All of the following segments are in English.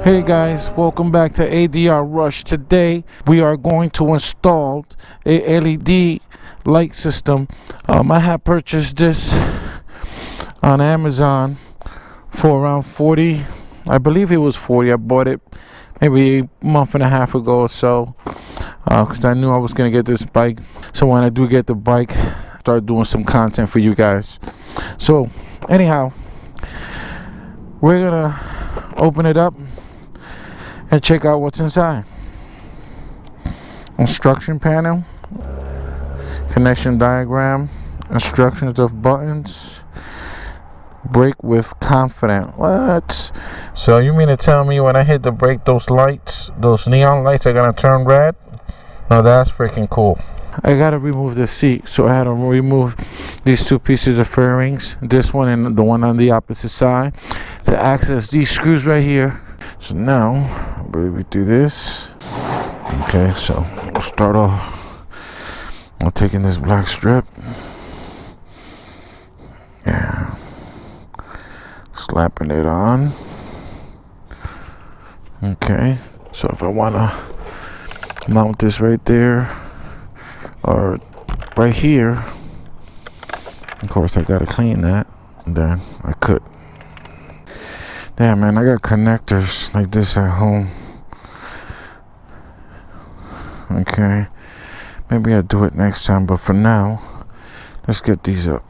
Hey guys, welcome back to ADR Rush. Today we are going to install a LED light system. I have purchased this on Amazon for around 40. I believe it was 40. I bought it maybe a month and a half ago or so because I knew I was going to get this bike. So when I do get the bike, start doing some content for you guys. So anyhow, we're gonna open it up and check out what's inside. Instruction panel, connection diagram, instructions of buttons, brake with confident. What? So you mean to tell me when I hit the brake, those lights, those neon lights are gonna turn red? No, that's freaking cool. I gotta remove the seat, so I had to remove these two pieces of fairings, this one and the one on the opposite side, to access these screws right here. So now, I believe we do this. Okay, so we'll start off. I'm taking this black strip. Yeah. Slapping it on. Okay, so if I want to mount this right there, or right here, of course I gotta clean that, and then I could. Damn, man, I got connectors like this at home. Okay, maybe I'll do it next time, but for now, let's get these up.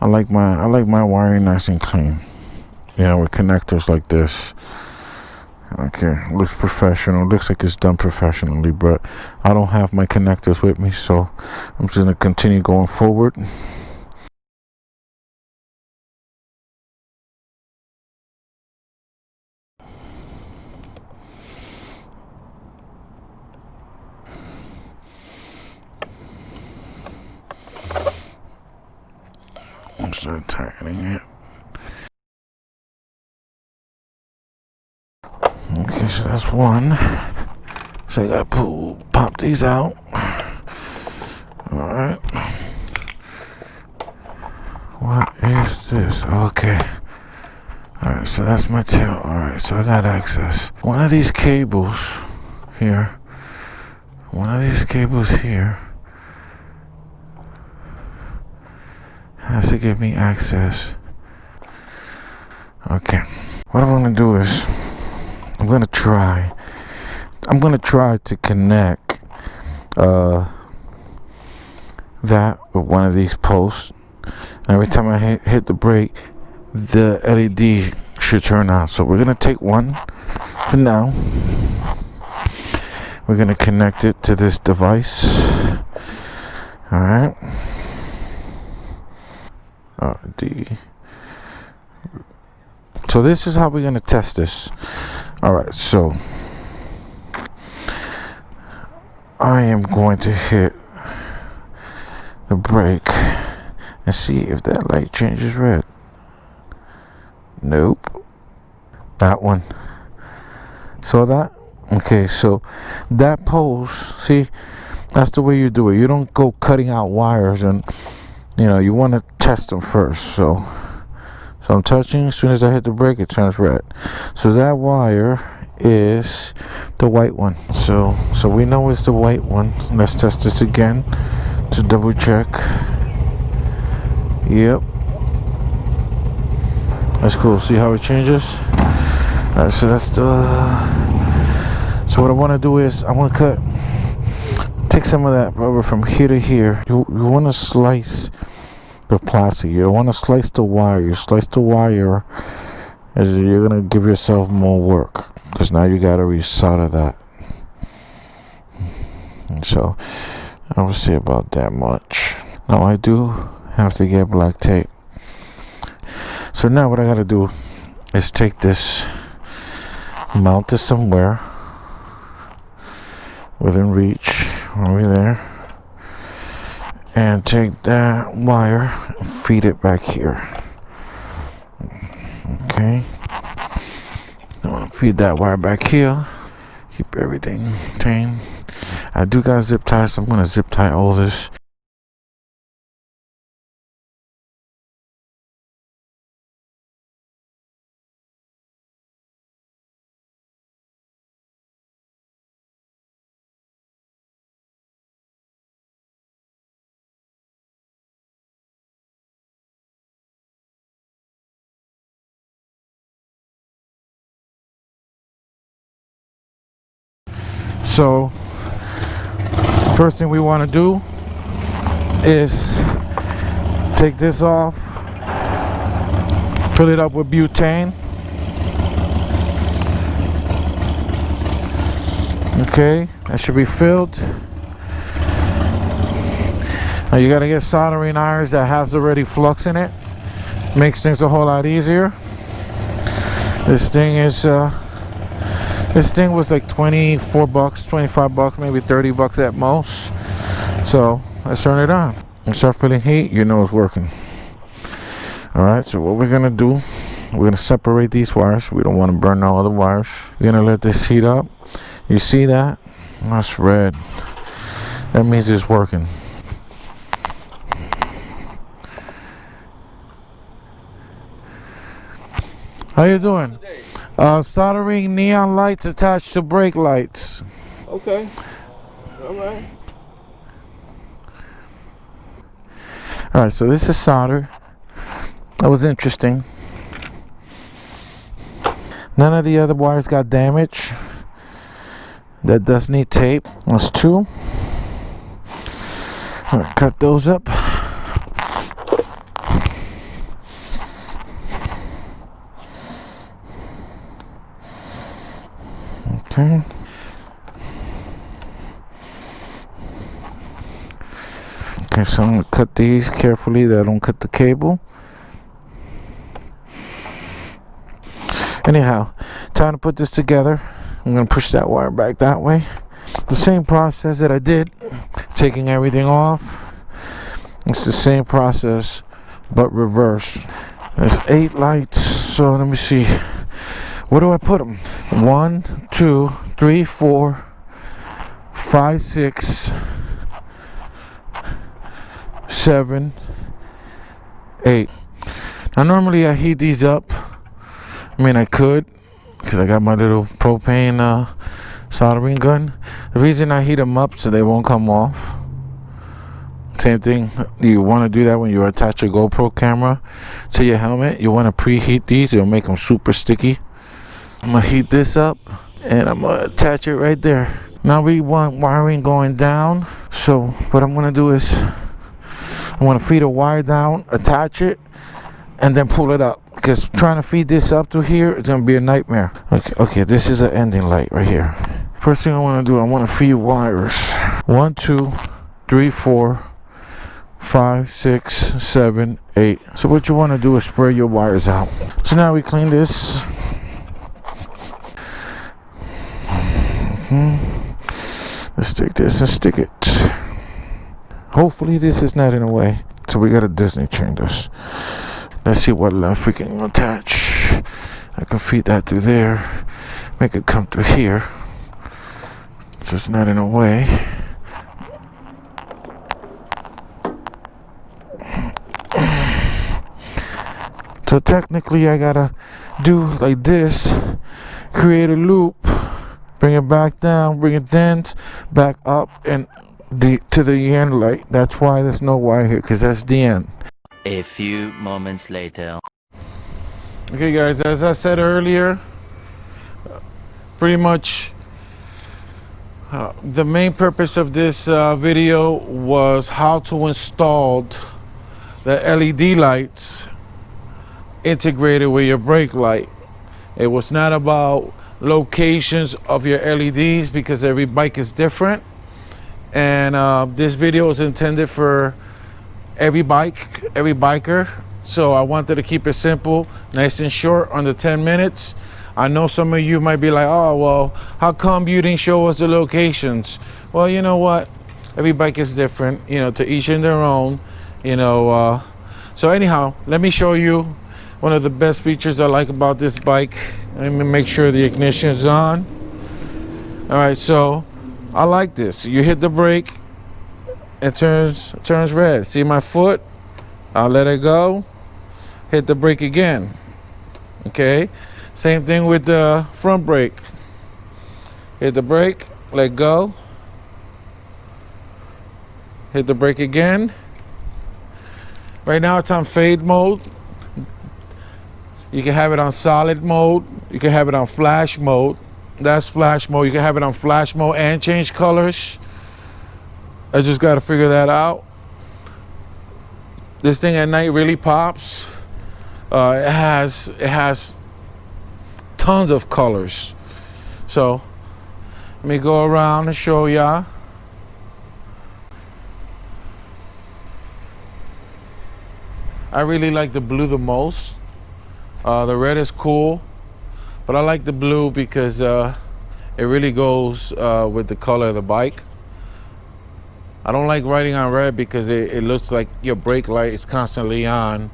I like my wiring nice and clean. Yeah, with connectors like this. Okay, looks professional. Looks like it's done professionally, but I don't have my connectors with me, so I'm just gonna continue going forward. I'm start tightening it. Okay, so that's one. So I gotta pop these out. Alright. What is this? Okay. Alright, so that's my tail. Alright, so I got access. One of these cables here has to give me access. Okay. What I'm gonna do is I'm gonna try to connect that with one of these posts. And every time I hit the brake, the LED should turn on. So we're gonna take one for now. We're gonna connect it to this device. Alright. So this is how we're gonna test this. Alright, so I am going to hit the brake and see if that light changes red. Nope. That one. Saw that? Okay, so that post, see, that's the way you do it. You don't go cutting out wires, and you want to test them first. So I'm touching. As soon as I hit the brake, it turns red. So that wire is the white one. So we know it's the white one. Let's test this again to double check. Yep, that's cool. See how it changes? Alright, so that's so what I want to do is I want to take some of that rubber from here to here. You want to slice the plastic. You don't want to slice the wire. You slice the wire as you're gonna give yourself more work, because now you gotta resolder that. And so I would say about that much. Now I do have to get black tape. So now what I gotta do is take this, mount this somewhere within reach, over there, and take that wire and feed it back here. Okay, I want to feed that wire back here, keep everything tame. I do got zip ties, so I'm gonna zip tie all this. So first thing we want to do is take this off, fill it up with butane. Okay, that should be filled. Now you gotta get soldering irons that has already flux in it. Makes things a whole lot easier. This thing is this thing was like 24 bucks, 25 bucks, maybe 30 bucks at most. So let's turn it on and start feeling heat. You know it's working. All right, so what we're gonna do, we're gonna separate these wires. We don't want to burn all the wires. We're gonna let this heat up. You see that? That's red. That means it's working. How you doing? Soldering neon lights attached to brake lights. Okay. All right. Alright, so this is solder. That was interesting. None of the other wires got damaged. That does need tape. That's two. Alright, cut those up. Okay. Okay, so I'm gonna cut these carefully that I don't cut the cable. Anyhow, time to put this together. I'm gonna push that wire back that way. The same process that I did, taking everything off. It's the same process, but reversed. There's 8 lights, so let me see. Where do I put them? 1, 2, 3, 4, 5, 6, 7, 8. Now normally I heat these up. I mean I could, because I got my little propane soldering gun. The reason I heat them up so they won't come off. Same thing, you want to do that when you attach a GoPro camera to your helmet. You want to preheat these, it'll make them super sticky. I'm gonna heat this up and I'm gonna attach it right there. Now we want wiring going down, so what I'm gonna do is I'm gonna feed a wire down, attach it, and then pull it up, because trying to feed this up to here is gonna be a nightmare. Okay, this is an ending light right here. First thing I want to do, I want to feed wires. 1, 2, 3, 4, 5, 6, 7, 8. So what you want to do is spray your wires out. So now we clean this. Let's take this and stick it. Hopefully this is not in the way. So we gotta Disney chain this. Let's see what length we can attach. I can feed that through there. Make it come through here. So it's not in the way. So technically I gotta do like this. Create a loop. Bring it back down, bring it down, back up, and to the end light. That's why there's no wire here, because that's the end. A few moments later. Okay guys, as I said earlier, pretty much the main purpose of this video was how to install the LED lights integrated with your brake light. It was not about locations of your LEDs, because every bike is different, and this video is intended for every biker, so I wanted to keep it simple, nice and short, under 10 minutes. I know some of you might be like, oh well, how come you didn't show us the locations? Well, you know what, every bike is different, you know, to each in their own, you know. So anyhow, let me show you one of the best features I like about this bike. Let me make sure the ignition is on. All right, so I like this. You hit the brake, it turns red. See my foot? I'll let it go. Hit the brake again. Okay. Same thing with the front brake. Hit the brake, let go. Hit the brake again. Right now it's on fade mode. You can have it on solid mode. You can have it on flash mode. That's flash mode. You can have it on flash mode and change colors. I just got to figure that out. This thing at night really pops. It has tons of colors. So let me go around and show y'all. I really like the blue the most. The red is cool, but I like the blue because it really goes with the color of the bike. I don't like riding on red because it looks like your brake light is constantly on.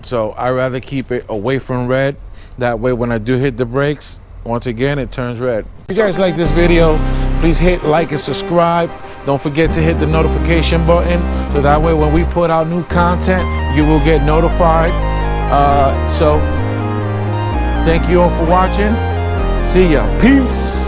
So I rather keep it away from red. That way when I do hit the brakes, once again, it turns red. If you guys like this video, please hit like and subscribe. Don't forget to hit the notification button so that way when we put out new content, you will get notified. So thank you all for watching. See ya. Peace.